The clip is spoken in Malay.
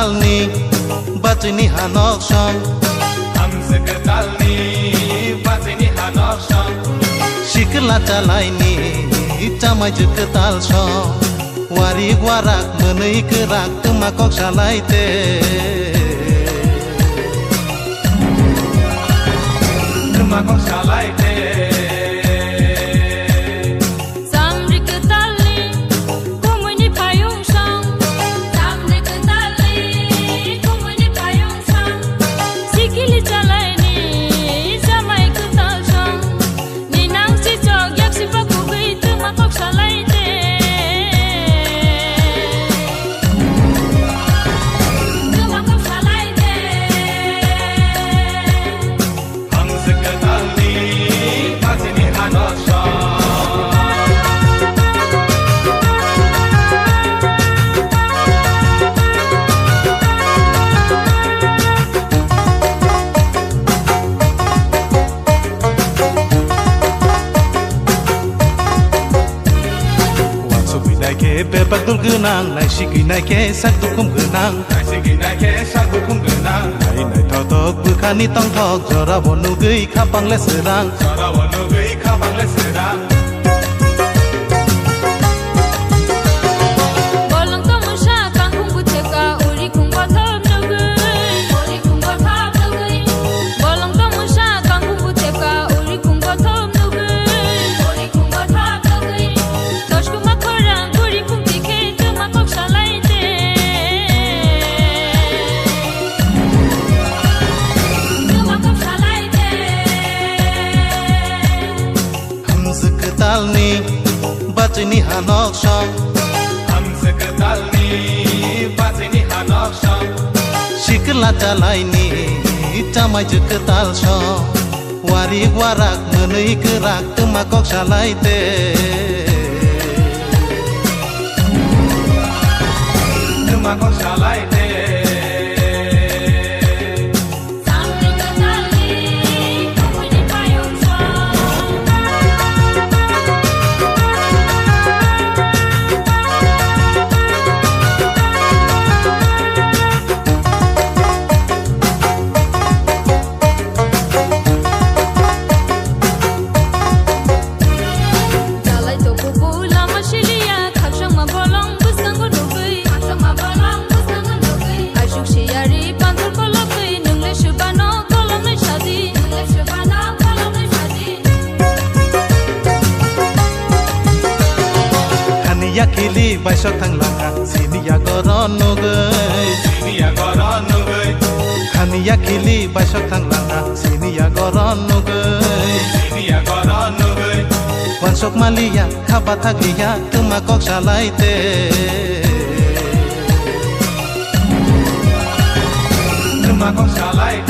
talni bachini hanok sham hamzak talni bachini hanok sham shikla talaini chamai juk tal sham wari warak menei kerak temakok salaite temakok salaite bebat dul genang nai sigi nai ke sak dukum genang nai sigi nai ke sak dukum genang nai nai thok thok bukhani tong thok jora bonu gei khapang le serang jora bonu gei khapang le serang bolong to musha kang khung bu theka uri khung ba thap no gei uri khung ba thap no gei bolong to musha kang khung bu theka uri khung ba thap no gei uri khung ba thap no gei tosh ku ma khorang talni bachini hanok sham hamzak talni bachini hanok sham shikla talaini chamai juk tal sham wari warak menei kerak temakok salaite temakok salaite yakili baisok thang langa sini ya goron no gei sini ya goron no gei khani yakili baisok thang langa sini ya goron no gei sini ya goron no gei wansok malia khaba thakliya temakok salaite temakok salaite